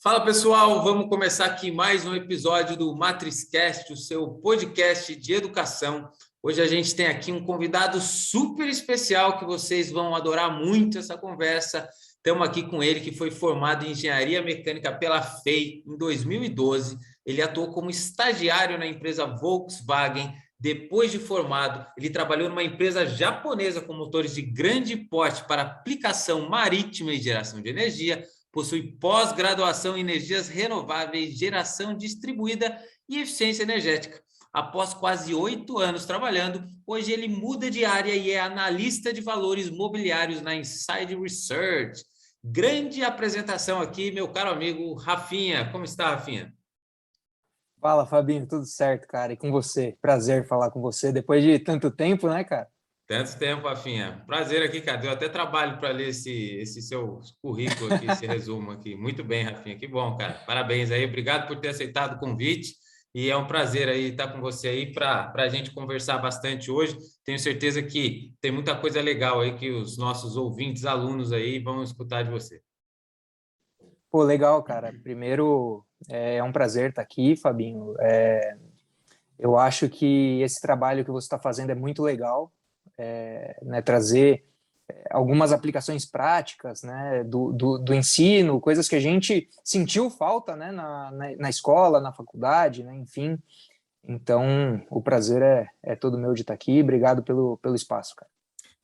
Fala pessoal, vamos começar aqui mais um episódio do MatrizCast, o seu podcast de educação. Hoje a gente tem aqui um convidado super especial que vocês vão adorar muito essa conversa. Estamos aqui com ele, que foi formado em Engenharia Mecânica pela FEI em 2012. Ele atuou como estagiário na empresa Volkswagen. Depois de formado, ele trabalhou numa empresa japonesa com motores de grande porte para aplicação marítima e geração de energia. Possui pós-graduação em energias renováveis, geração distribuída e eficiência energética. Após quase 8 anos trabalhando, hoje ele muda de área e é analista de valores mobiliários na Inside Research. Grande apresentação aqui, meu caro amigo Rafinha. Como está, Rafinha? Fala, Fabinho, tudo certo, cara? E com você? Prazer falar com você depois de tanto tempo, né, cara? Tanto tempo, Rafinha. Prazer aqui, cara. Deu até trabalho para ler esse seu currículo aqui, esse resumo aqui. Muito bem, Rafinha. Que bom, cara. Parabéns aí. Obrigado por ter aceitado o convite. E é um prazer aí estar com você aí para a gente conversar bastante hoje. Tenho certeza que tem muita coisa legal aí que os nossos ouvintes, alunos aí vão escutar de você. Pô, legal, cara. Primeiro, é um prazer estar aqui, Fabinho. Eu acho que esse trabalho que você está fazendo é muito legal, né, trazer algumas aplicações práticas, né, do ensino, coisas que a gente sentiu falta, né, na escola, na faculdade, né, enfim. Então, o prazer é todo meu de estar aqui. Obrigado pelo espaço, cara.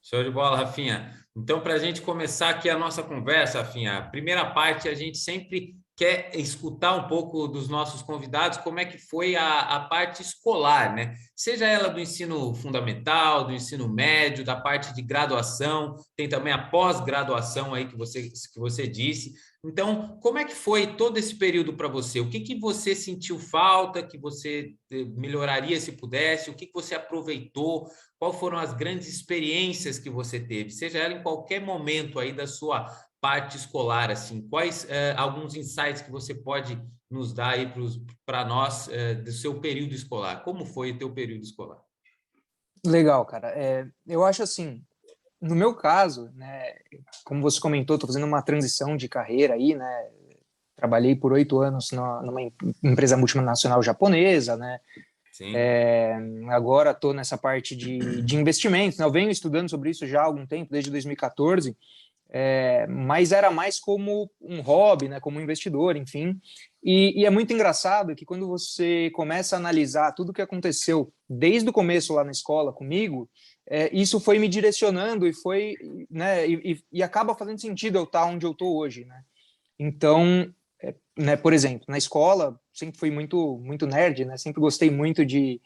Show de bola, Rafinha. Então, para a gente começar aqui a nossa conversa, Rafinha, a primeira parte a gente sempre quer escutar um pouco dos nossos convidados como é que foi a parte escolar, né? Seja ela do ensino fundamental, do ensino médio, da parte de graduação, tem também a pós-graduação aí que você disse. Então, como é que foi todo esse período para você? O que você sentiu falta, que você melhoraria se pudesse? O que você aproveitou? Quais foram as grandes experiências que você teve, seja ela em qualquer momento aí da sua parte escolar, assim, quais alguns insights que você pode nos dar aí para nós do seu período escolar? Como foi o teu período escolar? Legal, cara. Eu acho assim, no meu caso, né, como você comentou, estou fazendo uma transição de carreira aí, né? Trabalhei por 8 anos numa empresa multinacional japonesa, né? Sim. Agora estou nessa parte de investimentos, né? Eu venho estudando sobre isso já há algum tempo, desde 2014, mas era mais como um hobby, né? Como um investidor, enfim. E é muito engraçado que quando você começa a analisar tudo o que aconteceu desde o começo lá na escola comigo, isso foi me direcionando e foi, né? E acaba fazendo sentido eu estar onde eu estou hoje, né? Então, né, por exemplo, na escola sempre fui muito nerd, né? Sempre gostei muito de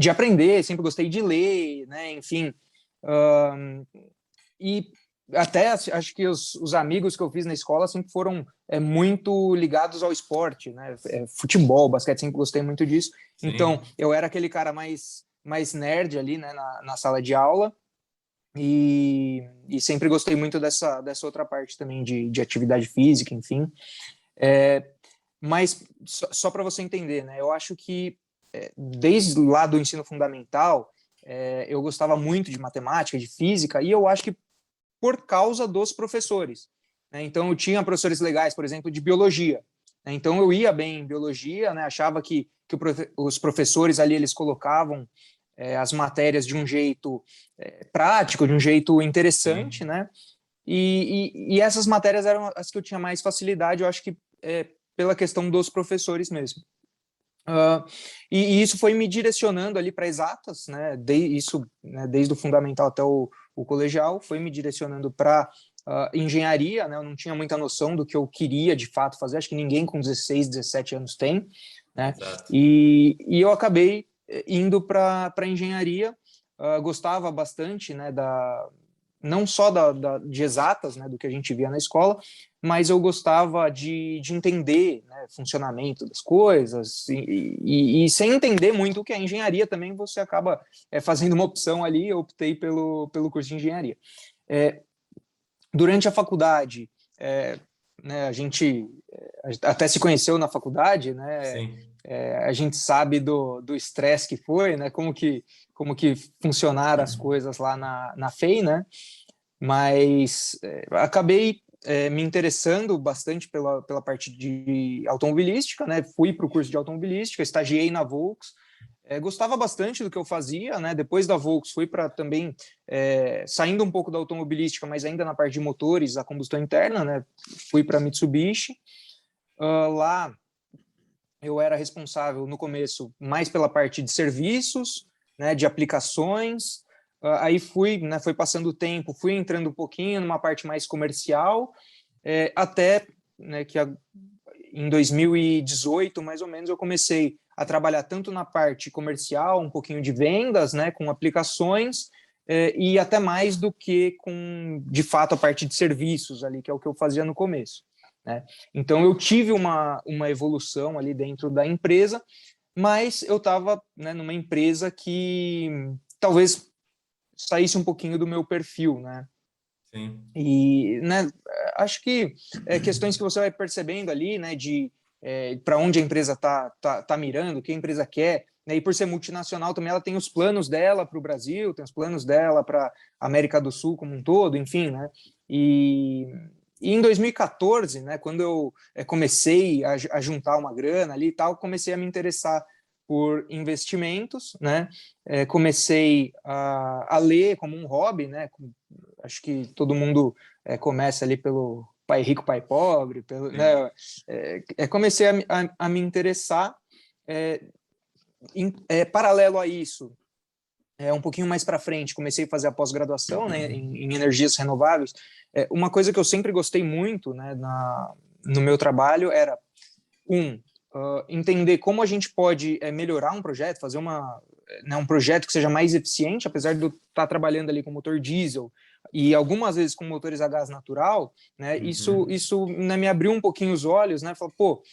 aprender, sempre gostei de ler, né? Enfim, e até acho que os amigos que eu fiz na escola sempre foram muito ligados ao esporte, né? Futebol, basquete, sempre gostei muito disso. Sim. Então, eu era aquele cara mais nerd ali, né? Na sala de aula. E sempre gostei muito dessa outra parte também de atividade física, enfim. Mas só para você entender, né? Eu acho que desde lá do ensino fundamental, eu gostava muito de matemática, de física, e eu acho que por causa dos professores, né? Então eu tinha professores legais, por exemplo, de biologia, né? Então eu ia bem em biologia, né? Achava que os professores ali eles colocavam as matérias de um jeito prático, de um jeito interessante, Sim. né? E essas matérias eram as que eu tinha mais facilidade, eu acho que pela questão dos professores mesmo. E isso foi me direcionando ali para exatas, né? Desde o fundamental até o colegial, foi me direcionando para engenharia, né? Eu não tinha muita noção do que eu queria de fato fazer, acho que ninguém com 16, 17 anos tem, né? Exato. E eu acabei indo para engenharia, gostava bastante, né? Não só de exatas, né? Do que a gente via na escola, mas eu gostava de entender, né, funcionamento das coisas, e sem entender muito o que é engenharia também, você acaba fazendo uma opção ali. Eu optei pelo curso de engenharia. Durante a faculdade, né, a gente até se conheceu na faculdade, né? Sim. A gente sabe do estresse que foi, né? Como que funcionaram as coisas lá na FEI, né? Mas acabei me interessando bastante pela parte de automobilística, né? Fui para o curso de automobilística, estagiei na Volks, gostava bastante do que eu fazia, né? Depois da Volks fui para também, saindo um pouco da automobilística, mas ainda na parte de motores, a combustão interna, né? Fui para a Mitsubishi. Lá eu era responsável no começo mais pela parte de serviços, né? De aplicações. Aí fui, né? Foi passando o tempo, fui entrando um pouquinho numa parte mais comercial, até, né, que em 2018, mais ou menos, eu comecei a trabalhar tanto na parte comercial, um pouquinho de vendas, né, com aplicações, e até mais do que com, de fato, a parte de serviços ali, que é o que eu fazia no começo, né? Então, eu tive uma evolução ali dentro da empresa, mas eu estava, né, numa empresa que talvez saísse um pouquinho do meu perfil, né? Sim. E, né, acho que questões que você vai percebendo ali, né, de para onde a empresa tá mirando, o que a empresa quer, né, e por ser multinacional também ela tem os planos dela para o Brasil, tem os planos dela para a América do Sul como um todo, enfim, né, e em 2014, né, quando eu comecei a juntar uma grana ali e tal, comecei a me interessar por investimentos, né, comecei a ler como um hobby, né, acho que todo mundo começa ali pelo pai rico, pai pobre, né? Comecei a me interessar. Paralelo a isso, um pouquinho mais para frente, comecei a fazer a pós-graduação, né, em energias renováveis. Uma coisa que eu sempre gostei muito, né, no meu trabalho era, entender como a gente pode melhorar um projeto, fazer um projeto que seja mais eficiente, apesar de eu estar trabalhando ali com motor diesel e algumas vezes com motores a gás natural, né? Isso né, me abriu um pouquinho os olhos, né? Falou, pô,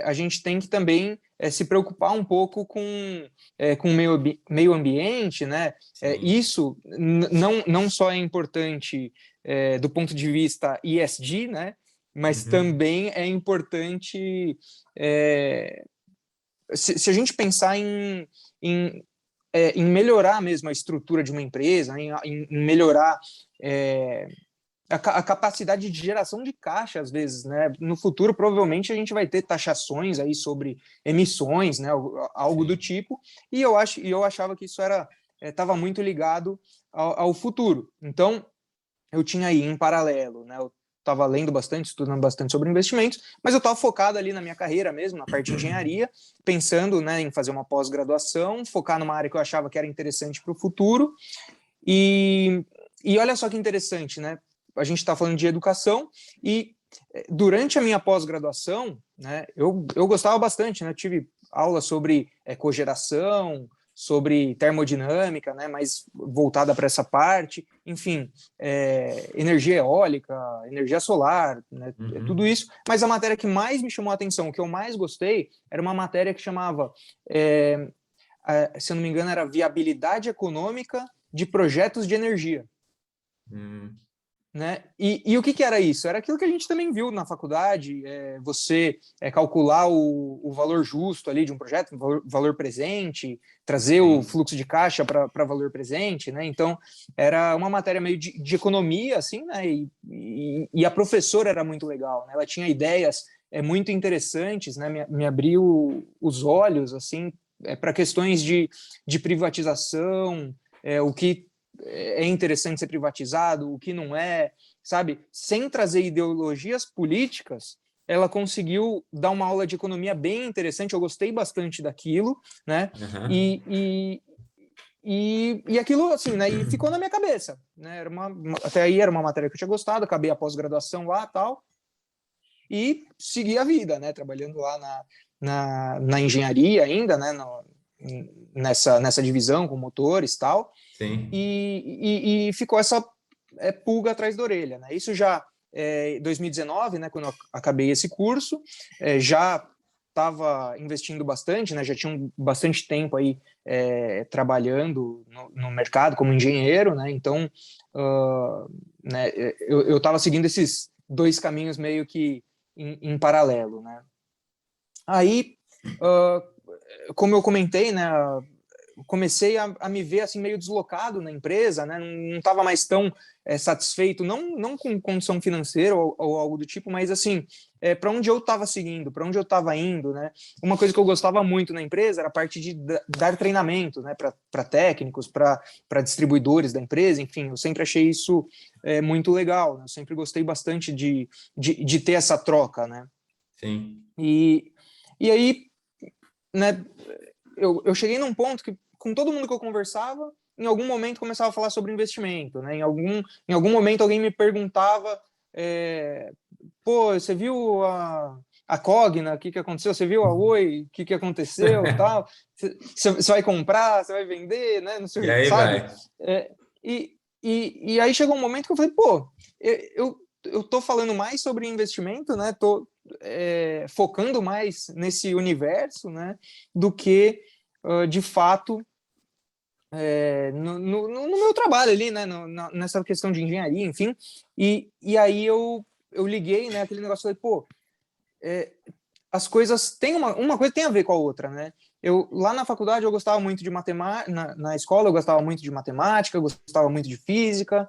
a gente tem que também se preocupar um pouco com o meio ambiente, né? Isso não só é importante do ponto de vista ESG, né? Mas também é importante se a gente pensar em melhorar mesmo a estrutura de uma empresa, em melhorar a capacidade de geração de caixa, às vezes, né? No futuro, provavelmente, a gente vai ter taxações aí sobre emissões, né? Algo do tipo, e eu achava que isso estava muito ligado ao futuro. Então, eu tinha aí em paralelo, né? Eu estava lendo bastante, estudando bastante sobre investimentos, mas eu estava focado ali na minha carreira mesmo, na parte de engenharia, pensando, né, em fazer uma pós-graduação, focar numa área que eu achava que era interessante para o futuro. E olha só que interessante, né? A gente está falando de educação e durante a minha pós-graduação, né, eu gostava bastante, né? Tive aula sobre cogeração, sobre termodinâmica, né, mais voltada para essa parte, enfim, energia eólica, energia solar, né, tudo isso. Mas a matéria que mais me chamou a atenção, o que eu mais gostei, era uma matéria que chamava, se eu não me engano, era viabilidade econômica de projetos de energia. Né? E o que era isso? Era aquilo que a gente também viu na faculdade, você calcular o valor justo ali de um projeto, valor presente, trazer o fluxo de caixa para valor presente, né? Então, era uma matéria meio de economia, assim, né? E a professora era muito legal, né? Ela tinha ideias muito interessantes, né? Me abriu os olhos, assim, para questões de privatização, o que é interessante ser privatizado, o que não é, sabe? Sem trazer ideologias políticas, ela conseguiu dar uma aula de economia bem interessante, eu gostei bastante daquilo, né? E aquilo, assim, né? E ficou na minha cabeça, né? Até aí era uma matéria que eu tinha gostado, acabei a pós-graduação lá e tal, e segui a vida, né? Trabalhando lá na engenharia ainda, né? Nessa divisão com motores e tal. Sim. E ficou essa pulga atrás da orelha, né? Isso já em 2019, né, quando eu acabei esse curso, já estava investindo bastante, né? Já tinha bastante tempo aí trabalhando no mercado como engenheiro, né? Então, né, eu estava seguindo esses dois caminhos meio que em paralelo, né? Aí, como eu comentei, né? comecei a me ver assim meio deslocado na empresa, né? Não estava mais tão satisfeito, não com condição financeira ou algo do tipo, mas assim, para onde eu estava seguindo, para onde eu estava indo, né? Uma coisa que eu gostava muito na empresa era a parte de dar treinamento, né? Para técnicos, para distribuidores da empresa, enfim, eu sempre achei isso muito legal, né? Eu sempre gostei bastante de ter essa troca, né? Sim. E aí, né? Eu cheguei num ponto que, com todo mundo que eu conversava, em algum momento começava a falar sobre investimento, né? Em algum momento alguém me perguntava, pô, você viu a Cogna, o que aconteceu? Você viu a Oi, o que aconteceu, tal? Você vai comprar, você vai vender, né? Não E sei, aí sabe? vai. E aí chegou um momento que eu falei, pô, eu tô falando mais sobre investimento, né? Tô focando mais nesse universo, né? Do que de fato no meu trabalho ali, né? Nessa questão de engenharia, enfim. E aí eu liguei, né? Aquele negócio, falei, pô, as coisas têm uma coisa tem a ver com a outra, né? Eu lá na faculdade eu gostava muito de matemática, na escola eu gostava muito de matemática, eu gostava muito de física,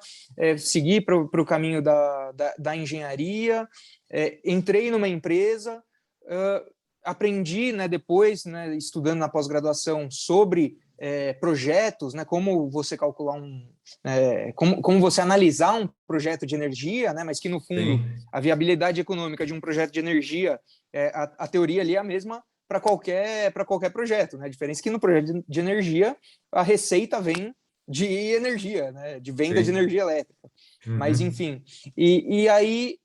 segui para o caminho da engenharia, entrei numa empresa, aprendi, né, depois, né, estudando na pós-graduação sobre projetos, né, como você calcular como você analisar um projeto de energia, né, mas que no fundo Sim. a viabilidade econômica de um projeto de energia, a teoria ali é a mesma para qualquer projeto, né? A diferença é que no projeto de energia a receita vem de energia, né? De venda de Sim. energia elétrica. Mas Uhum. enfim, e aí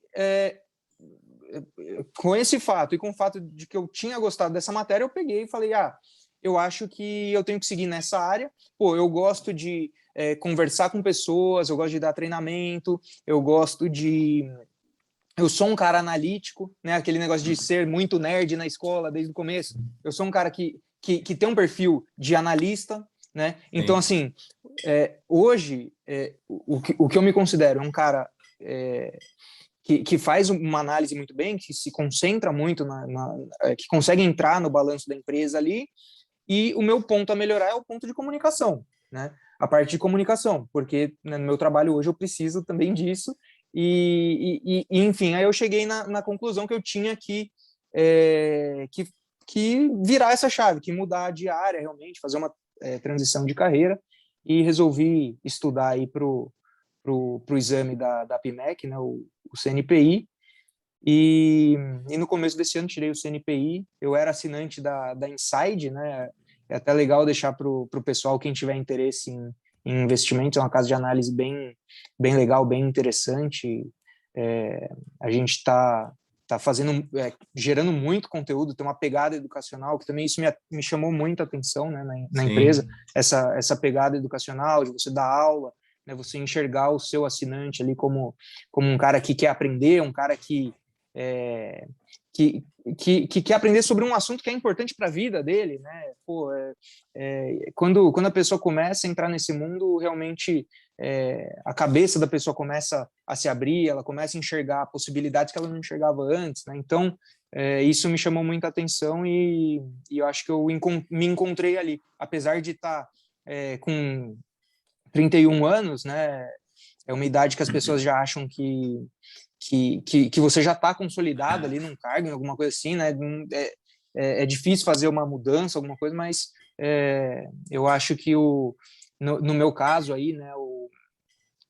com esse fato e com o fato de que eu tinha gostado dessa matéria, eu peguei e falei, eu acho que eu tenho que seguir nessa área. Pô, eu gosto de conversar com pessoas, eu gosto de dar treinamento, eu sou um cara analítico, né? Aquele negócio de ser muito nerd na escola desde o começo. Eu sou um cara que tem um perfil de analista, né? Então, Sim. assim, hoje, o que eu me considero é um cara que faz uma análise muito bem, que se concentra muito, que consegue entrar no balanço da empresa ali, e o meu ponto a melhorar é o ponto de comunicação, né? A parte de comunicação, porque né, no meu trabalho hoje eu preciso também disso. Enfim, aí eu cheguei na conclusão que eu tinha que virar essa chave, que mudar de área realmente, fazer uma transição de carreira, e resolvi estudar aí pro exame da PMEC, né, o CNPI, e no começo desse ano tirei o CNPI, eu era assinante da Inside, né? É até legal deixar para o pessoal, quem tiver interesse em investimentos, é uma casa de análise bem legal, bem interessante. A gente está fazendo, gerando muito conteúdo, tem uma pegada educacional, que também isso me chamou muita atenção, né, na empresa, Sim. essa pegada educacional, de você dar aula, né, você enxergar o seu assinante ali como um cara que quer aprender, um cara é, que, que quer aprender sobre um assunto que é importante para a vida dele, né? Pô, quando a pessoa começa a entrar nesse mundo, realmente a cabeça da pessoa começa a se abrir, ela começa a enxergar possibilidades que ela não enxergava antes, né? Então, isso me chamou muita atenção e eu acho que eu me encontrei ali, apesar de estar com 31 anos, né? É uma idade que as pessoas já acham que você já está consolidado ali num cargo, em alguma coisa assim, né? É difícil fazer uma mudança, alguma coisa, mas eu acho que no meu caso aí, né,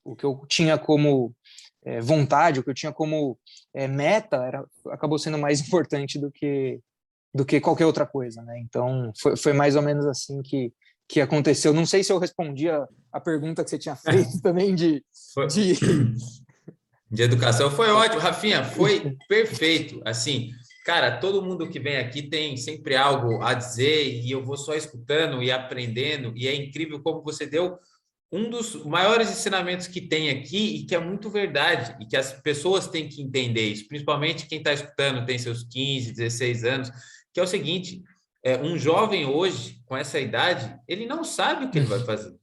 o que eu tinha como vontade, o que eu tinha como meta, acabou sendo mais importante do que qualquer outra coisa, né? Então, foi mais ou menos assim que aconteceu. Não sei se eu respondi a pergunta que você tinha feito também Foi. De educação foi ótimo, Rafinha, foi perfeito. Assim, cara, todo mundo que vem aqui tem sempre algo a dizer e eu vou só escutando e aprendendo. E é incrível como você deu um dos maiores ensinamentos que tem aqui e que é muito verdade e que as pessoas têm que entender isso, principalmente quem está escutando tem seus 15, 16 anos, que é o seguinte, um jovem hoje, com essa idade, ele não sabe o que ele vai fazer.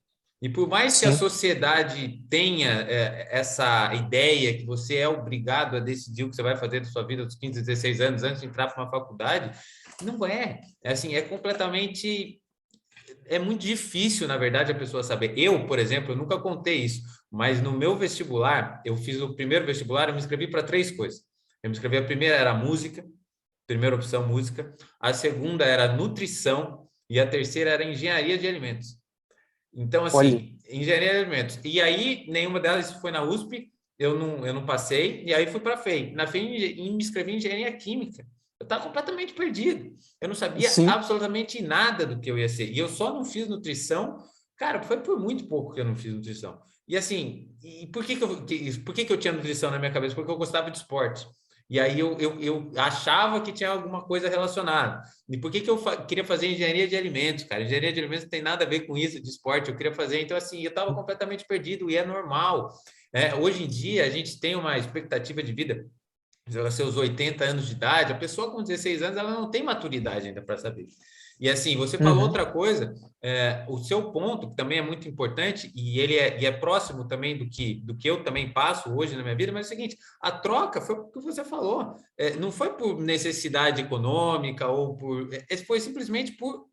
E por mais que a Sim, sociedade tenha essa ideia que você é obrigado a decidir o que você vai fazer da sua vida aos 15, 16 anos antes de entrar para uma faculdade, não é. É assim, é completamente é muito difícil, na verdade, a pessoa saber. Eu, por exemplo, eu nunca contei isso, mas no meu vestibular, eu fiz o primeiro vestibular, eu me inscrevi para 3 coisas. Eu me inscrevi, a primeira era música, primeira opção música, a segunda era nutrição e a terceira era engenharia de alimentos. Então, Olha, assim, engenharia de alimentos. E aí, nenhuma delas foi na USP, eu não passei, e aí fui para a FEI. Na FEI, me inscrevi em engenharia química. Eu estava completamente perdido. Eu não sabia sim, absolutamente nada do que eu ia ser. E eu só não fiz nutrição, cara, foi por muito pouco que eu não fiz nutrição. E assim, por que que eu tinha nutrição na minha cabeça? Porque eu gostava de esporte. E aí eu achava que tinha alguma coisa relacionada. E por que que eu queria fazer engenharia de alimentos, cara? Engenharia de alimentos não tem nada a ver com isso, de esporte. Eu queria fazer, então assim, eu estava completamente perdido e é normal. Hoje em dia, a gente tem uma expectativa de vida, seus 80 anos de idade, a pessoa com 16 anos, ela não tem maturidade ainda para saber. E assim, você falou uhum, outra coisa, o seu ponto, que também é muito importante, e é próximo também do que eu também passo hoje na minha vida, mas é o seguinte, a troca foi o que você falou, não foi por necessidade econômica, foi simplesmente por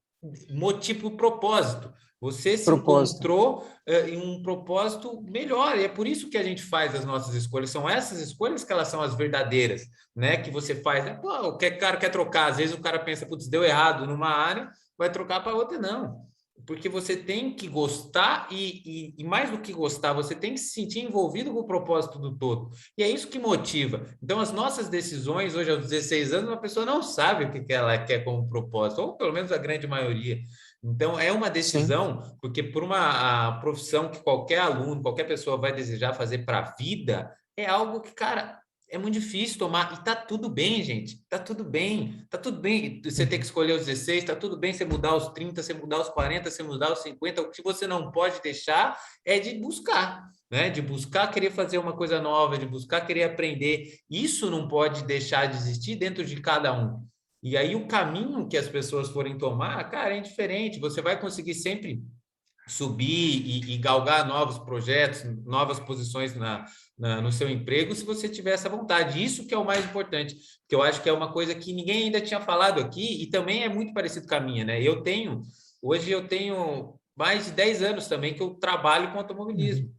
motivo, propósito. Você se propósito. encontrou em um propósito melhor, e é por isso que a gente faz as nossas escolhas. São essas escolhas que elas são as verdadeiras, né? Que você faz, né? Pô, o cara quer trocar, às vezes o cara pensa, putz, deu errado numa área, vai trocar para outra, não. Porque você tem que gostar e mais do que gostar, você tem que se sentir envolvido com o propósito do todo. E é isso que motiva. Então, as nossas decisões, hoje aos 16 anos, uma pessoa não sabe o que ela quer como propósito, ou pelo menos a grande maioria. Então, é uma Sim. decisão, porque por uma profissão que qualquer aluno, qualquer pessoa vai desejar fazer para a vida, é algo que, cara, é muito difícil tomar. E tá tudo bem, gente. Tá tudo bem. Tá tudo bem você ter que Uhum. escolher os 16, tá tudo bem você mudar os 30, você mudar os 40, você mudar os 50. O que você não pode deixar é de buscar. Né, de buscar querer fazer uma coisa nova, de buscar querer aprender. Isso não pode deixar de existir dentro de cada um. E aí o caminho que as pessoas forem tomar, cara, é diferente. Você vai conseguir sempre subir e galgar novos projetos, novas posições no seu emprego, se você tiver essa vontade. Isso que é o mais importante, que eu acho que é uma coisa que ninguém ainda tinha falado aqui e também é muito parecido com a minha, né? Hoje eu tenho mais de 10 anos também que eu trabalho com Uhum. automobilismo.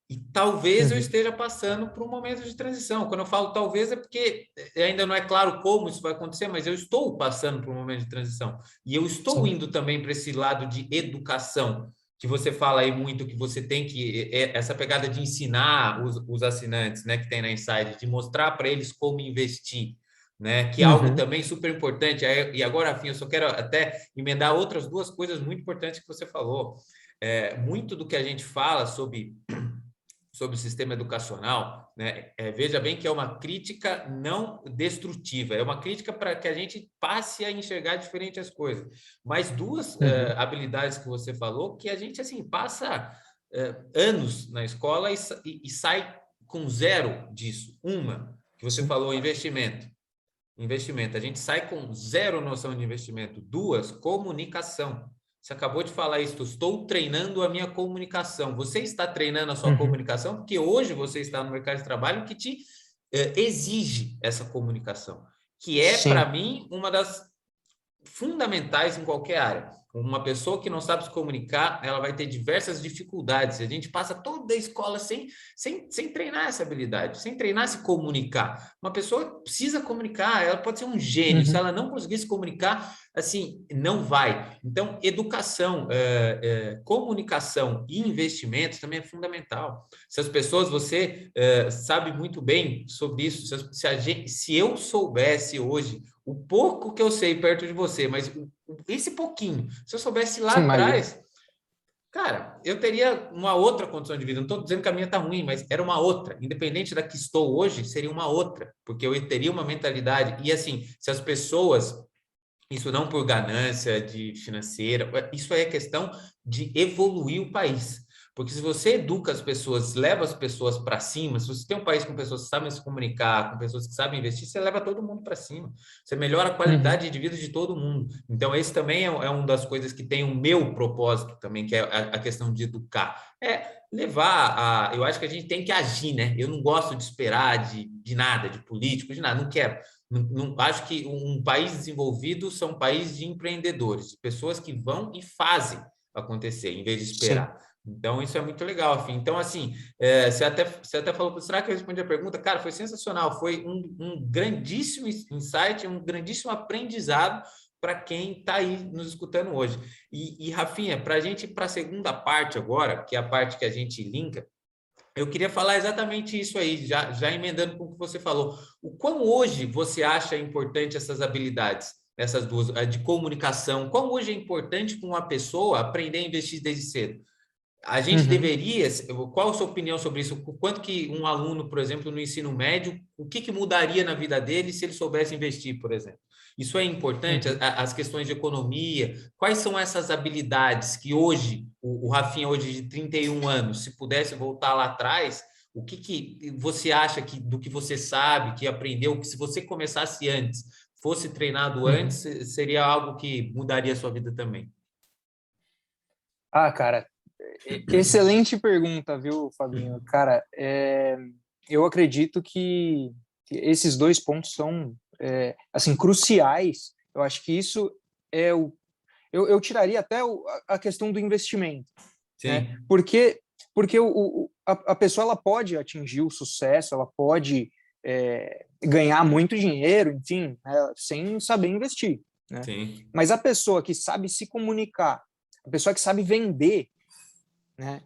E talvez eu Uhum. esteja passando por um momento de transição. Quando eu falo talvez é porque ainda não é claro como isso vai acontecer, mas eu estou passando por um momento de transição. E eu estou Sim. indo também para esse lado de educação, que você fala aí muito que você tem que essa pegada de ensinar os assinantes, né, que tem na Inside, de mostrar para eles como investir, né, que é algo Uhum. também super importante. E agora, afim, eu só quero até emendar outras 2 coisas muito importantes que você falou. Muito do que a gente fala sobre o sistema educacional, né? Veja bem que é uma crítica não destrutiva, é uma crítica para que a gente passe a enxergar diferente as coisas. Mas 2 Uhum. habilidades que você falou, que a gente assim passa anos na escola e sai com zero disso. Uma, que você Sim. falou, investimento. Investimento. A gente sai com zero noção de investimento. 2, comunicação. Você acabou de falar isso. Estou treinando a minha comunicação. Você está treinando a sua Uhum. comunicação porque hoje você está no mercado de trabalho que te exige essa comunicação, que é, para Sim. mim, uma das fundamentais em qualquer área. Uma pessoa que não sabe se comunicar, ela vai ter diversas dificuldades. A gente passa toda a escola sem treinar essa habilidade, sem treinar se comunicar. Uma pessoa precisa comunicar, ela pode ser um gênio. Se Uhum. ela não conseguir se comunicar, assim, não vai. Então, educação, comunicação e investimentos também é fundamental. Se as pessoas, você sabe muito bem sobre isso, se eu soubesse hoje o pouco que eu sei perto de você, mas esse pouquinho, se eu soubesse lá Sim, imagina. atrás, cara, eu teria uma outra condição de vida. Não estou dizendo que a minha está ruim, mas era uma outra. Independente da que estou hoje, seria uma outra, porque eu teria uma mentalidade. E assim, se as pessoas, isso não por ganância de financeira, isso é questão de evoluir o país. Porque se você educa as pessoas, leva as pessoas para cima, se você tem um país com pessoas que sabem se comunicar, com pessoas que sabem investir, você leva todo mundo para cima. Você melhora a Uhum. qualidade de vida de todo mundo. Então, esse também é uma das coisas que tem o meu propósito também, que é a questão de educar. Eu acho que a gente tem que agir, né? Eu não gosto de esperar de nada, de político, de nada, não quero. Não acho que um país desenvolvido são países de empreendedores, de pessoas que vão e fazem acontecer, em vez de Sim. esperar. Então, isso é muito legal, afim. Então, assim, você até falou, será que eu respondi a pergunta? Cara, foi sensacional, foi um grandíssimo insight, um grandíssimo aprendizado para quem está aí nos escutando hoje. E Rafinha, para a gente ir para a segunda parte agora, que é a parte que a gente linka, eu queria falar exatamente isso aí, já emendando com o que você falou. O quão hoje você acha importante essas habilidades, essas duas, a de comunicação? Quão hoje é importante para uma pessoa aprender a investir desde cedo? A gente Uhum. deveria, qual a sua opinião sobre isso? O quanto que um aluno, por exemplo, no ensino médio, o que mudaria na vida dele se ele soubesse investir, por exemplo? Isso é importante, Uhum. as questões de economia, quais são essas habilidades que hoje, o Rafinha hoje de 31 anos, se pudesse voltar lá atrás, o que você acha que do que você sabe, que aprendeu, que se você começasse antes, fosse treinado Uhum. antes, seria algo que mudaria a sua vida também? Ah, cara, excelente pergunta, viu, Fabinho? Cara, eu acredito que esses dois pontos são, assim, cruciais. Eu acho que isso é o... Eu tiraria até a questão do investimento, né? Sim, Porque a pessoa ela pode atingir o sucesso, ela pode ganhar muito dinheiro, enfim, né, sem saber investir, né? sim, Mas a pessoa que sabe se comunicar, a pessoa que sabe vender, né?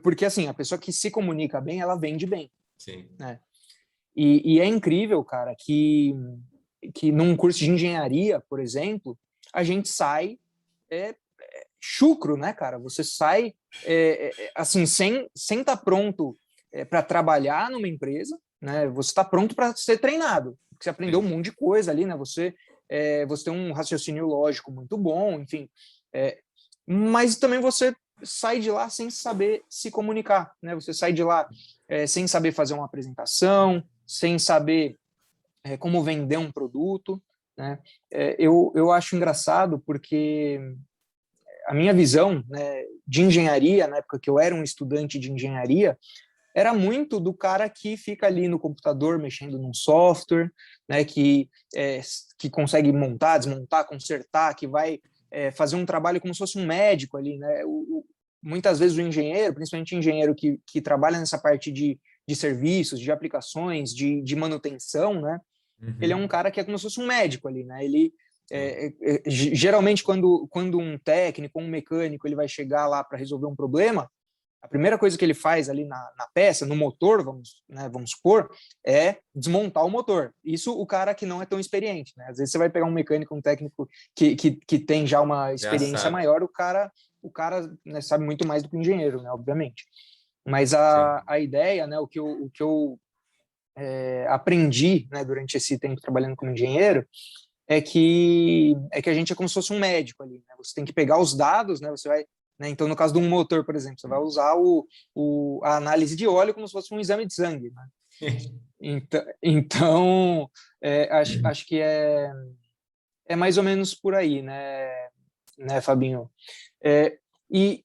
Porque assim, a pessoa que se comunica bem, ela vende bem, sim. né? E é incrível, cara, que num curso de engenharia, por exemplo, a gente sai chucro, né, cara? Você sai assim sem estar pronto para trabalhar numa empresa, né? Você está pronto para ser treinado, porque você aprendeu um Sim. monte de coisa ali, né? Você tem um raciocínio lógico muito bom, enfim. Mas também você sai de lá sem saber se comunicar, né? Você sai de lá sem saber fazer uma apresentação, sem saber como vender um produto, né? Eu acho engraçado porque a minha visão, né, de engenharia, na época que eu era um estudante de engenharia, era muito do cara que fica ali no computador mexendo num software, né, que consegue montar, desmontar, consertar, que vai fazer um trabalho como se fosse um médico ali, né? Muitas vezes o engenheiro, principalmente o engenheiro que trabalha nessa parte de serviços, de aplicações, de manutenção, né? Ele é um Uhum. cara que é como se fosse um médico ali, né? Ele Sim. geralmente quando um técnico, um mecânico, ele vai chegar lá para resolver um problema, a primeira coisa que ele faz ali na peça, no motor, vamos supor, é desmontar o motor. Isso o cara que não é tão experiente, né? Às vezes você vai pegar um mecânico, um técnico que tem já uma Já experiência sabe. maior, o cara né, sabe muito mais do que o engenheiro, né? Obviamente. Mas Sim. a ideia, né, o que eu aprendi, né, durante esse tempo trabalhando como engenheiro, é que a gente é como se fosse um médico ali, né? Você tem que pegar os dados, né? Você vai, né? Então, no caso de um motor, por exemplo, você vai usar a análise de óleo como se fosse um exame de sangue, né? Então acho que é mais ou menos por aí, né, Fabinho? E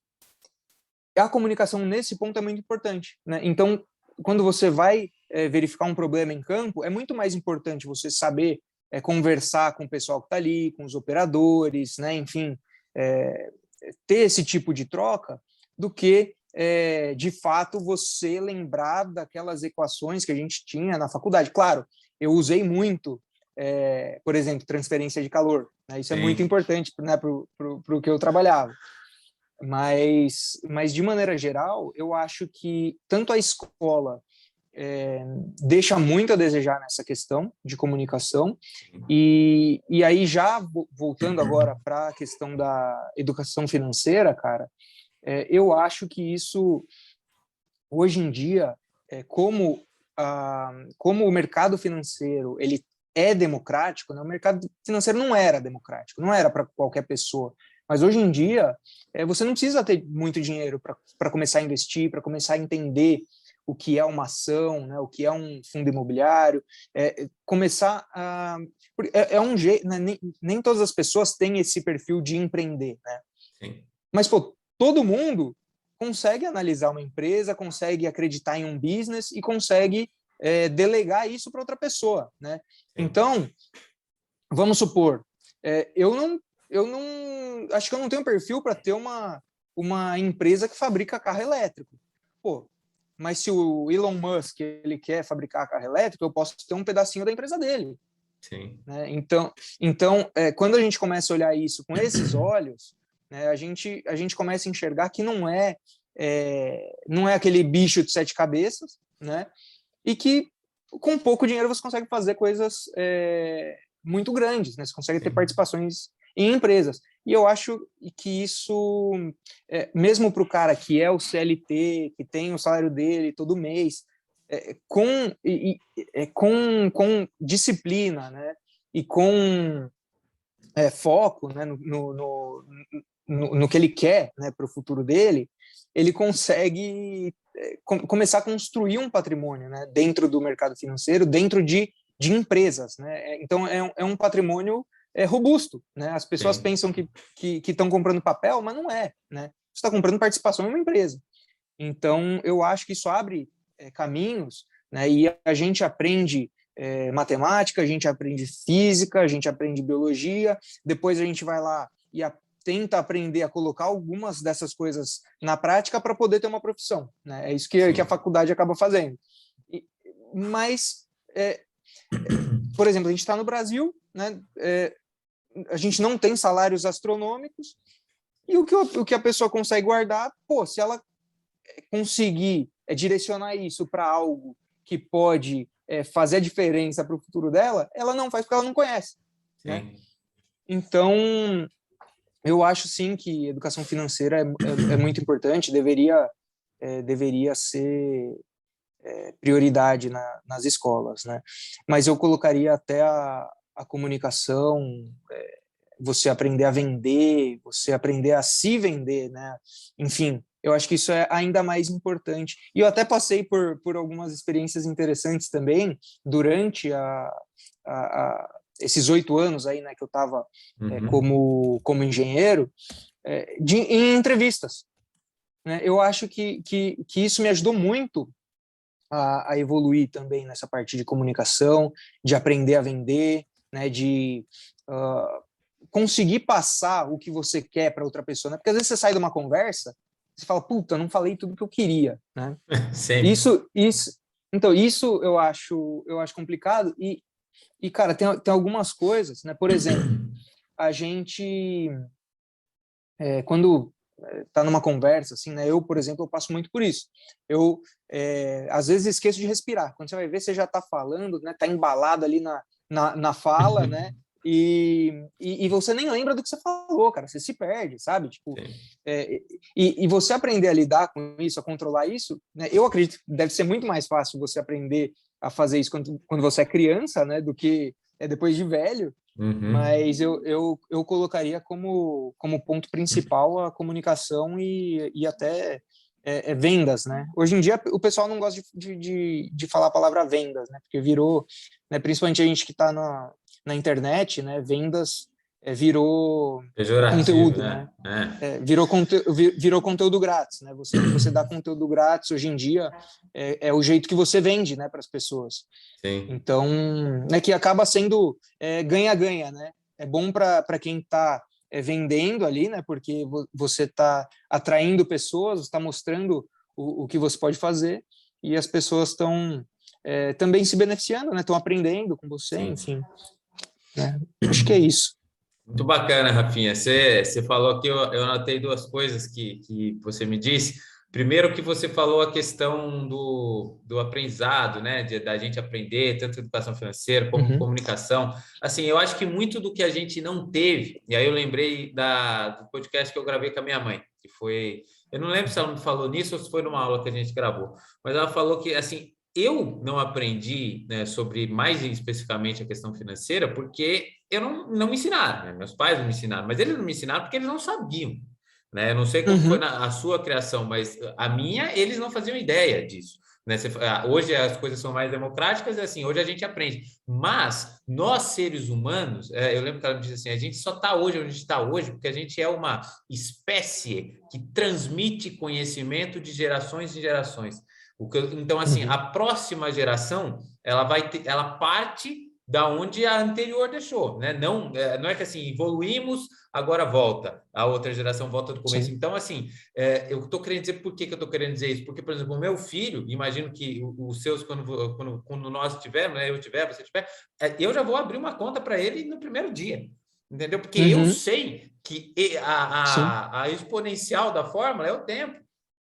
a comunicação nesse ponto é muito importante, né? Então, quando você vai verificar um problema em campo, é muito mais importante você saber conversar com o pessoal que está ali, com os operadores, né? Enfim, é, ter esse tipo de troca, do que, de fato, você lembrar daquelas equações que a gente tinha na faculdade. Claro, eu usei muito, por exemplo, transferência de calor, né? Isso é muito Sim. importante, né, para o que eu trabalhava. Mas, de maneira geral, eu acho que tanto a escola deixa muito a desejar nessa questão de comunicação, e aí já voltando agora para a questão da educação financeira, cara, eu acho que isso, hoje em dia, como o mercado financeiro ele é democrático, né? O mercado financeiro não era democrático, não era para qualquer pessoa. Mas hoje em dia, você não precisa ter muito dinheiro para começar a investir, para começar a entender o que é uma ação, né? O que é um fundo imobiliário, começar a... um jeito, né? Nem todas as pessoas têm esse perfil de empreender, né? Sim. Mas, pô, todo mundo consegue analisar uma empresa, consegue acreditar em um business e consegue delegar isso para outra pessoa, né? Então, vamos supor, eu não acho que eu não tenho perfil para ter uma empresa que fabrica carro elétrico. Pô, mas se o Elon Musk ele quer fabricar carro elétrico, eu posso ter um pedacinho da empresa dele. Sim. Né? Então quando a gente começa a olhar isso com esses olhos, né, a gente começa a enxergar que não é aquele bicho de 7 cabeças, né? E que com pouco dinheiro você consegue fazer coisas muito grandes, né? Você consegue ter participações em empresas. E eu acho que isso, mesmo para o cara que é o CLT, que tem o salário dele todo mês, com disciplina, né? E com foco, né? No que ele quer, né? Para o futuro dele, ele consegue começar a construir um patrimônio, né? Dentro do mercado financeiro, dentro de empresas, né? Então é um patrimônio robusto, né? As pessoas pensam que estão comprando papel, mas não é, né? Você está comprando participação em uma empresa. Então eu acho que isso abre caminhos, né? E a gente aprende matemática, a gente aprende física, a gente aprende biologia, depois a gente vai lá e tenta aprender a colocar algumas dessas coisas na prática para poder ter uma profissão, né? É isso que a faculdade acaba fazendo. Mas, por exemplo, a gente está no Brasil, né? A gente não tem salários astronômicos, e o que a pessoa consegue guardar, pô, se ela conseguir direcionar isso para algo que pode fazer a diferença para o futuro dela, ela não faz porque ela não conhece, né? Então, eu acho sim que educação financeira é muito importante, deveria ser prioridade nas escolas, né? Mas eu colocaria até a comunicação, você aprender a vender, você aprender a se vender, né? Enfim, eu acho que isso é ainda mais importante. E eu até passei por algumas experiências interessantes também durante esses 8 anos aí, né, que eu estava como engenheiro, em entrevistas. Né? Eu acho que isso me ajudou muito a evoluir também nessa parte de comunicação, de aprender a vender, né, de conseguir passar o que você quer para outra pessoa, né? Porque às vezes você sai de uma conversa, você fala, puta, não falei tudo que eu queria, né? Então isso eu acho complicado e cara, tem algumas coisas, né? Por exemplo, a gente quando tá numa conversa, assim, né? Eu, por exemplo, eu passo muito por isso. Eu, às vezes, esqueço de respirar. Quando você vai ver, você já tá falando, né? Tá embalado ali na fala, né? E você nem lembra do que você falou, cara. Você se perde, sabe? Tipo, e você aprender a lidar com isso, a controlar isso, né? Eu acredito que deve ser muito mais fácil você aprender a fazer isso quando você é criança, né? Do que depois de velho. Mas eu colocaria como ponto principal a comunicação e até vendas, né? Hoje em dia o pessoal não gosta de falar a palavra vendas, né? Porque virou, né, principalmente a gente que está na internet, né? Vendas virou pejorativo, conteúdo, né? né? Virou conteúdo grátis, né? Você dá conteúdo grátis hoje em dia é o jeito que você vende, né, para as pessoas. Sim. Então, né, que acaba sendo ganha-ganha, né? É bom para quem está vendendo ali, né? Porque você está atraindo pessoas, está mostrando o que você pode fazer e as pessoas estão também se beneficiando, né? Estão aprendendo com você, Sim. enfim. Né? Acho que é isso. Muito bacana, Rafinha. Você falou aqui, eu anotei 2 coisas que você me disse. Primeiro, que você falou a questão do aprendizado, né? Da gente aprender, tanto educação financeira como comunicação. Assim, eu acho que muito do que a gente não teve, e aí eu lembrei do podcast que eu gravei com a minha mãe, que foi. Eu não lembro se ela me falou nisso ou se foi numa aula que a gente gravou, mas ela falou que, assim, eu não aprendi, né, sobre mais especificamente a questão financeira porque eu não me ensinaram, né? Meus pais não me ensinaram, mas eles não me ensinaram porque eles não sabiam, né? Eu não sei como foi a sua criação, mas a minha, eles não faziam ideia disso, né? Hoje as coisas são mais democráticas, e assim, hoje a gente aprende, mas nós seres humanos, eu lembro que ela me disse assim, a gente só está hoje onde a gente está hoje porque a gente é uma espécie que transmite conhecimento de gerações em gerações. Então, assim, a próxima geração, ela parte da onde a anterior deixou, né? Não é que assim, evoluímos, agora volta, a outra geração volta do começo. Sim. Então, assim, eu estou querendo dizer, por que eu estou querendo dizer isso? Porque, por exemplo, o meu filho, imagino que os seus, quando nós tivermos, né, eu tiver, você tiver, eu já vou abrir uma conta para ele no primeiro dia, entendeu? Porque eu sei que a exponencial da fórmula é o tempo.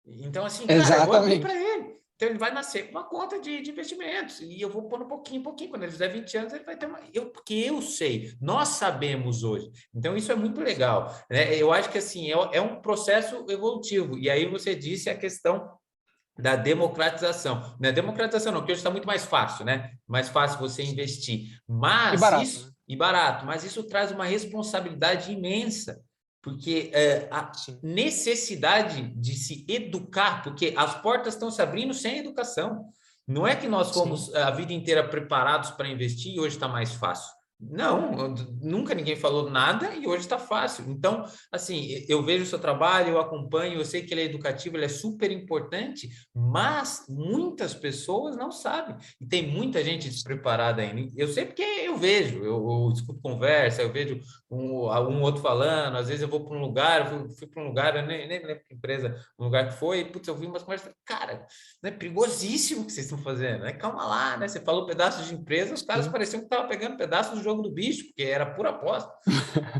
Então, assim, cara, eu vou abrir para ele. Então, ele vai nascer com uma conta de investimentos e eu vou pôr um pouquinho. Quando ele fizer 20 anos, ele vai ter porque eu sei, nós sabemos hoje. Então, isso é muito legal, né? Eu acho que, assim, é um processo evolutivo. E aí você disse a questão da democratização. Não é democratização não, porque hoje está muito mais fácil, né? Mais fácil você investir. Mas e barato, isso, né? E barato, mas isso traz uma responsabilidade imensa. Porque a necessidade de se educar, porque as portas estão se abrindo sem educação. Não é que nós fomos a vida inteira preparados para investir e hoje está mais fácil. Não, nunca ninguém falou nada e hoje está fácil. Então, assim, eu vejo o seu trabalho, eu acompanho, eu sei que ele é educativo, ele é super importante, mas muitas pessoas não sabem. E tem muita gente despreparada ainda. Eu sei porque eu vejo, eu escuto conversa, eu vejo um outro falando, às vezes eu vou para um lugar, fui para um lugar, eu nem lembro que empresa, um lugar que foi, putz, eu vi umas conversas, cara, é perigosíssimo o que vocês estão fazendo, né? Calma lá, né? Você falou pedaços de empresa, os caras pareciam que estavam pegando pedaços do jogo do bicho, porque era pura aposta.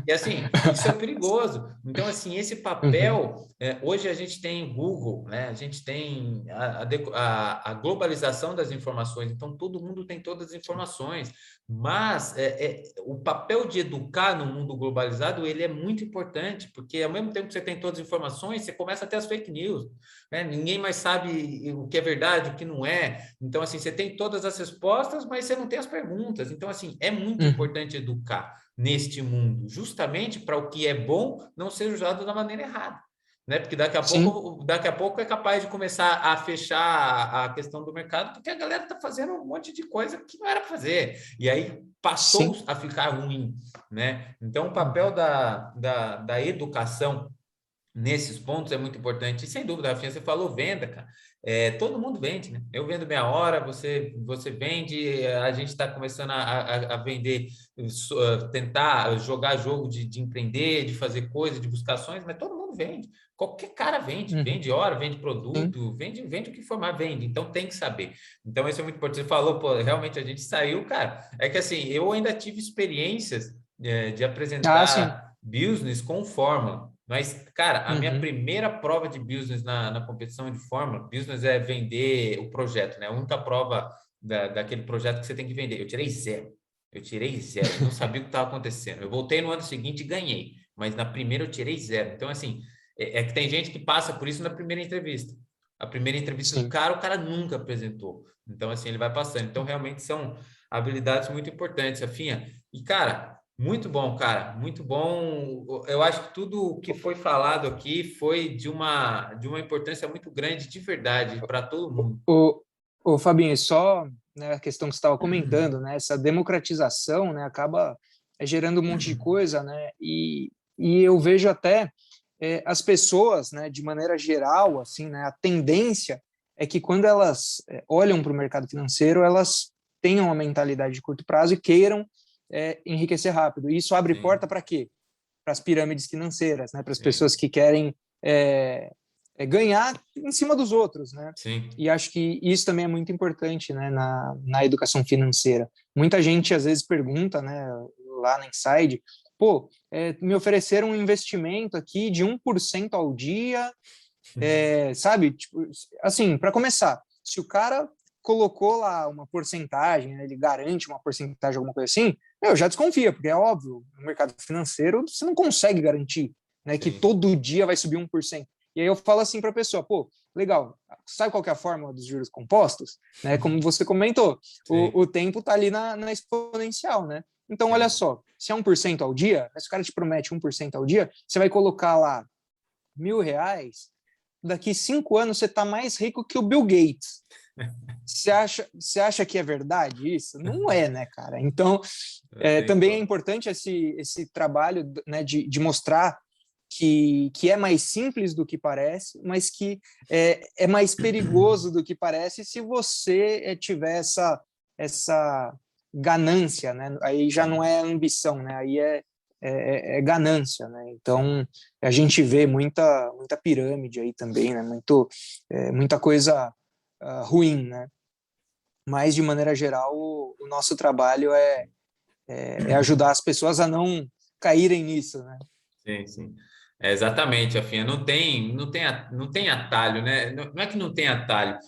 E assim, isso é perigoso. Então, assim, esse papel, hoje a gente tem Google, né? A gente tem a globalização das informações, então todo mundo tem todas as informações, mas o papel de educar no mundo globalizado, ele é muito importante, porque ao mesmo tempo que você tem todas as informações, você começa a ter as fake news, né? Ninguém mais sabe o que é verdade, o que não é. Então, assim, você tem todas as respostas, mas você não tem as perguntas. Então, assim, é muito importante educar neste mundo, justamente para o que é bom não ser usado da maneira errada, né? Porque daqui a pouco é capaz de começar a fechar a questão do mercado, porque a galera está fazendo um monte de coisa que não era para fazer, e aí passou a ficar ruim, né? Então, o papel da educação nesses pontos é muito importante. E sem dúvida, Rafinha, você falou venda, cara. Todo mundo vende, né? Eu vendo meia hora, você vende, a gente está começando a vender, tentar jogar jogo de empreender, de fazer coisas, de buscar ações, mas todo mundo vende. Qualquer cara vende, vende hora, vende produto, vende o que for, mas vende. Então tem que saber. Então isso é muito importante. Você falou, pô, realmente a gente saiu, cara. É que assim, eu ainda tive experiências de apresentar business com fórmula. Mas, cara, a minha primeira prova de business na competição de fórmula, business é vender o projeto, né? A única prova daquele projeto que você tem que vender. Eu tirei zero. Eu não sabia o que estava acontecendo. Eu voltei no ano seguinte e ganhei, mas na primeira eu tirei zero. Então, assim, que tem gente que passa por isso na primeira entrevista. A primeira entrevista do cara, o cara nunca apresentou. Então, assim, ele vai passando. Então, realmente são habilidades muito importantes, Rafinha. E, cara, muito bom, cara, muito bom. Eu acho que tudo o que foi falado aqui foi de uma importância muito grande, de verdade, para todo mundo. O Fabinho, só, né, a questão que você estava comentando, né, essa democratização, né, acaba gerando um monte de coisa, né, e eu vejo até as pessoas, né, de maneira geral, assim, né, a tendência é que quando elas olham para o mercado financeiro, elas tenham uma mentalidade de curto prazo e queiram enriquecer rápido. E isso abre porta para quê? Para as pirâmides financeiras, né? Para as pessoas que querem ganhar em cima dos outros, né? Sim. E acho que isso também é muito importante, né? Na educação financeira. Muita gente às vezes pergunta, né? Lá na Inside, pô, me ofereceram um investimento aqui de 1% ao dia, sabe? Tipo, assim, para começar, se o cara colocou lá uma porcentagem, né, ele garante uma porcentagem, alguma coisa assim, eu já desconfia, porque é óbvio, no mercado financeiro você não consegue garantir, né, que todo dia vai subir 1%. E aí eu falo assim para a pessoa, pô, legal, sabe qual que é a fórmula dos juros compostos? Né, como você comentou, o tempo está ali na exponencial, né? Então, olha só, se é 1% ao dia, se o cara te promete 1% ao dia, você vai colocar lá R$1.000, daqui 5 anos você está mais rico que o Bill Gates. Você acha que é verdade isso? Não é, né, cara? Então, também é importante esse trabalho, né, de mostrar que é mais simples do que parece, mas que é mais perigoso do que parece se você tiver essa ganância, né? Aí já não é ambição, né? Aí é ganância, né? Então a gente vê muita pirâmide aí também, né? Muita coisa ruim, né? Mas de maneira geral o nosso trabalho é ajudar as pessoas a não caírem nisso, né? Sim, sim. Exatamente, Afinha. Não tem atalho, né? Não é que não tem atalho.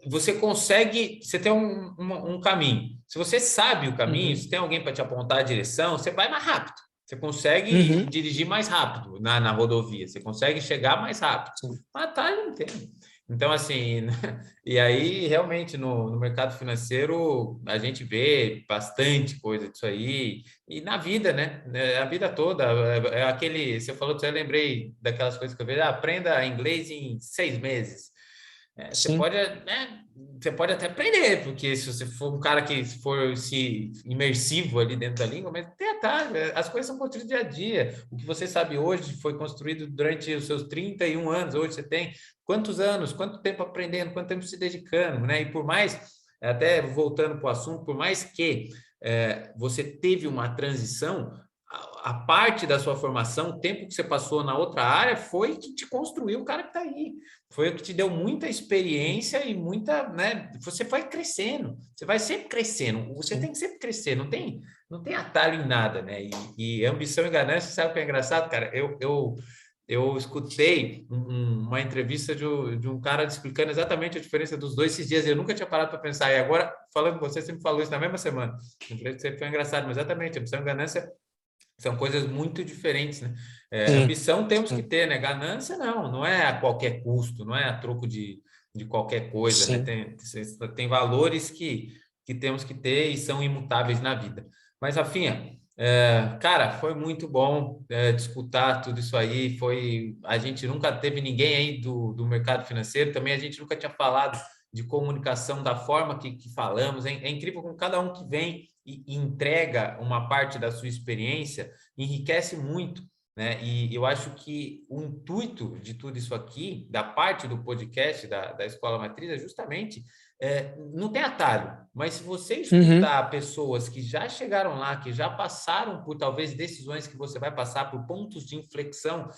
Você consegue, você tem um caminho. Se você sabe o caminho, Uhum. se tem alguém para te apontar a direção, você vai mais rápido. Você consegue Uhum. dirigir mais rápido na rodovia, você consegue chegar mais rápido. Sim. Atalho não tem. Então, assim, e aí realmente no mercado financeiro a gente vê bastante coisa disso aí, e na vida, né? A vida toda. Aquele, você falou, eu lembrei daquelas coisas que eu vejo, aprenda inglês em 6 meses. Você Sim. pode, né? Você pode até aprender, porque se você for um cara que for se imersivo ali dentro da língua, mas tem atalho, as coisas são construídas dia a dia. O que você sabe hoje foi construído durante os seus 31 anos, hoje você tem quantos anos, quanto tempo aprendendo, quanto tempo se dedicando, né? E por mais, até voltando para o assunto, por mais que você teve uma transição, a parte da sua formação, o tempo que você passou na outra área, foi que te construiu o cara que está aí. Foi o que te deu muita experiência e muita, né? Você vai crescendo, você vai sempre crescendo, você Sim. tem que sempre crescer, não tem atalho em nada, né? E ambição e ganância, sabe o que é engraçado, cara? Eu escutei uma entrevista de um cara explicando exatamente a diferença dos dois esses dias, e eu nunca tinha parado para pensar, e agora, falando com você me falou isso na mesma semana. Foi engraçado, mas exatamente, ambição e ganância são coisas muito diferentes, né? Sim. Ambição temos que Sim. ter, né? Ganância não é a qualquer custo, não é a troco de qualquer coisa, né? Sim. Tem valores que temos que ter e são imutáveis na vida. Mas, Rafinha, cara, foi muito bom de escutar tudo isso aí. A gente nunca teve ninguém aí do mercado financeiro, também a gente nunca tinha falado de comunicação da forma que falamos. É incrível como cada um que vem e entrega uma parte da sua experiência, enriquece muito, né? E eu acho que o intuito de tudo isso aqui, da parte do podcast da Escola Matriz, é justamente, não tem atalho, mas se você Uhum. escutar pessoas que já chegaram lá, que já passaram por talvez decisões que você vai passar, por pontos de inflexão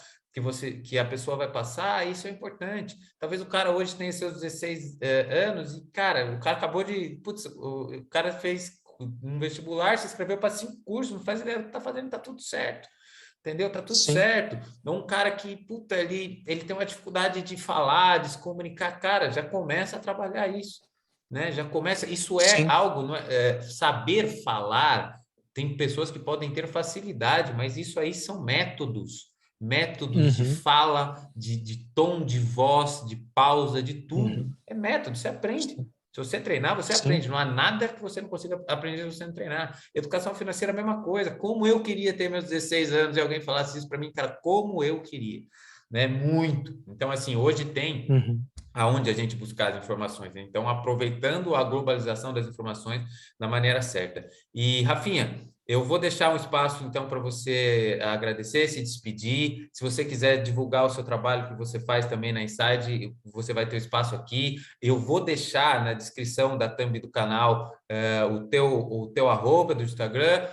que a pessoa vai passar, isso é importante. Talvez o cara hoje tenha seus 16 anos e, cara, o cara acabou de... Putz, o cara fez um vestibular, se inscreveu para 5 cursos, não faz ideia do que está fazendo, está tudo certo. Entendeu? Tá tudo Sim. certo. É um cara que, puta, ele tem uma dificuldade de falar, de se comunicar, cara, já começa a trabalhar isso, né? Já começa, isso é Sim. algo, não saber falar, tem pessoas que podem ter facilidade, mas isso aí são métodos de Uhum. fala, de tom de voz, de pausa, de tudo. Uhum. É método, você aprende. Sim. Se você treinar, você Sim. aprende. Não há nada que você não consiga aprender se você não treinar. Educação financeira é a mesma coisa. Como eu queria ter meus 16 anos e alguém falasse isso para mim, cara, como eu queria, né? Muito. Então, assim, hoje tem Uhum. aonde a gente buscar as informações, né? Então, aproveitando a globalização das informações da maneira certa. E, Rafinha, eu vou deixar um espaço, então, para você agradecer, se despedir. Se você quiser divulgar o seu trabalho que você faz também na Inside, você vai ter um espaço aqui. Eu vou deixar na descrição da thumb do canal o teu arroba do Instagram.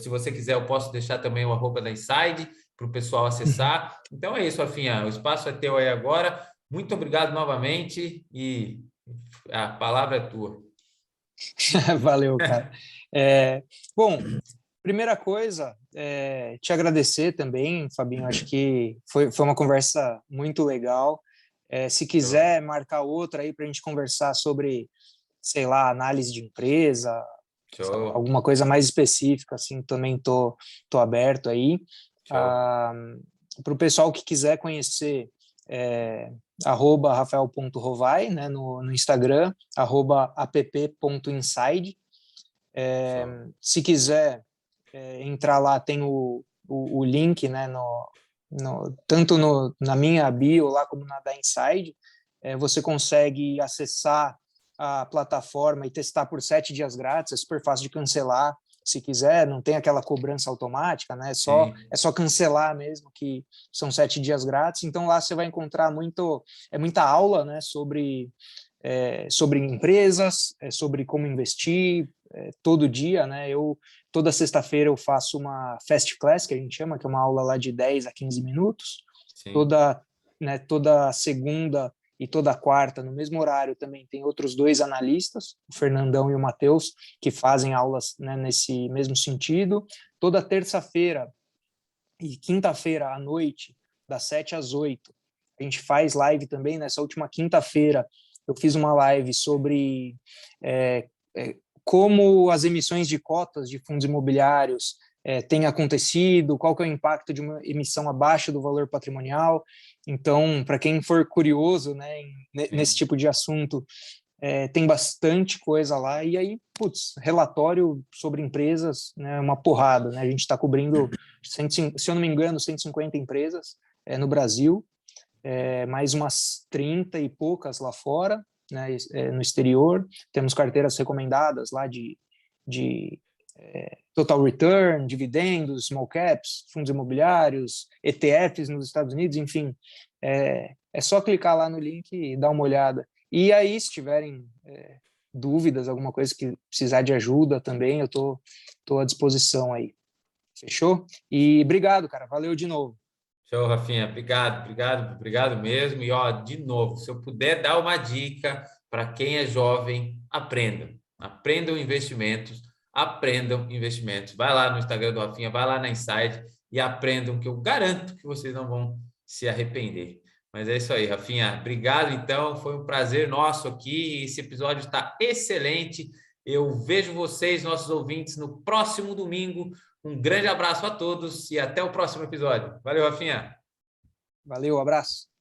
Se você quiser, eu posso deixar também o arroba da Inside para o pessoal Uhum. acessar. Então é isso, Rafinha. O espaço é teu aí agora. Muito obrigado novamente e a palavra é tua. Valeu, cara. É, bom, primeira coisa, te agradecer também, Fabinho. Acho que foi uma conversa muito legal. Se Show. quiser marcar outra aí para a gente conversar sobre, sei lá, análise de empresa, Show. alguma coisa mais específica, assim, também tô aberto aí. Show. Para o pessoal que quiser conhecer, @rafael.rovai, né, no Instagram, @app.inside. Show. Se quiser entrar lá, tem o link, né, tanto na minha bio lá como na da Inside. Você consegue acessar a plataforma e testar por 7 dias grátis, é super fácil de cancelar. se quiser, não tem aquela cobrança automática, né? É só cancelar mesmo, que são 7 dias grátis. Então lá você vai encontrar muita aula, né, sobre empresas, sobre como investir, todo dia, né? Toda sexta-feira eu faço uma Fast Class, que a gente chama, que é uma aula lá de 10 a 15 minutos. Sim. Toda segunda e toda quarta, no mesmo horário, também tem outros 2 analistas, o Fernandão e o Matheus, que fazem aulas, né, nesse mesmo sentido. Toda terça-feira e quinta-feira à noite, das 7 às 8, a gente faz live também. Nessa última quinta-feira, eu fiz uma live sobre como as emissões de cotas de fundos imobiliários têm acontecido, qual que é o impacto de uma emissão abaixo do valor patrimonial. Então, para quem for curioso, né, nesse tipo de assunto, tem bastante coisa lá. E aí, relatório sobre empresas, né, uma porrada, né? A gente está cobrindo, se eu não me engano, 150 empresas no Brasil, mais umas 30 e poucas lá fora, né, no exterior. Temos carteiras recomendadas lá de total return, dividendos, small caps, fundos imobiliários, ETFs nos Estados Unidos, enfim. É só clicar lá no link e dar uma olhada. E aí, se tiverem dúvidas, alguma coisa que precisar de ajuda também, eu tô à disposição aí. Fechou? E obrigado, cara. Valeu de novo. Show, Rafinha. Obrigado mesmo. E, ó, de novo, se eu puder dar uma dica para quem é jovem, aprendam investimentos. Vai lá no Instagram do Rafinha, vai lá na Inside e aprendam, que eu garanto que vocês não vão se arrepender. Mas é isso aí, Rafinha. Obrigado, então. Foi um prazer nosso aqui. Esse episódio está excelente. Eu vejo vocês, nossos ouvintes, no próximo domingo. Um grande abraço a todos e até o próximo episódio. Valeu, Rafinha. Valeu, abraço.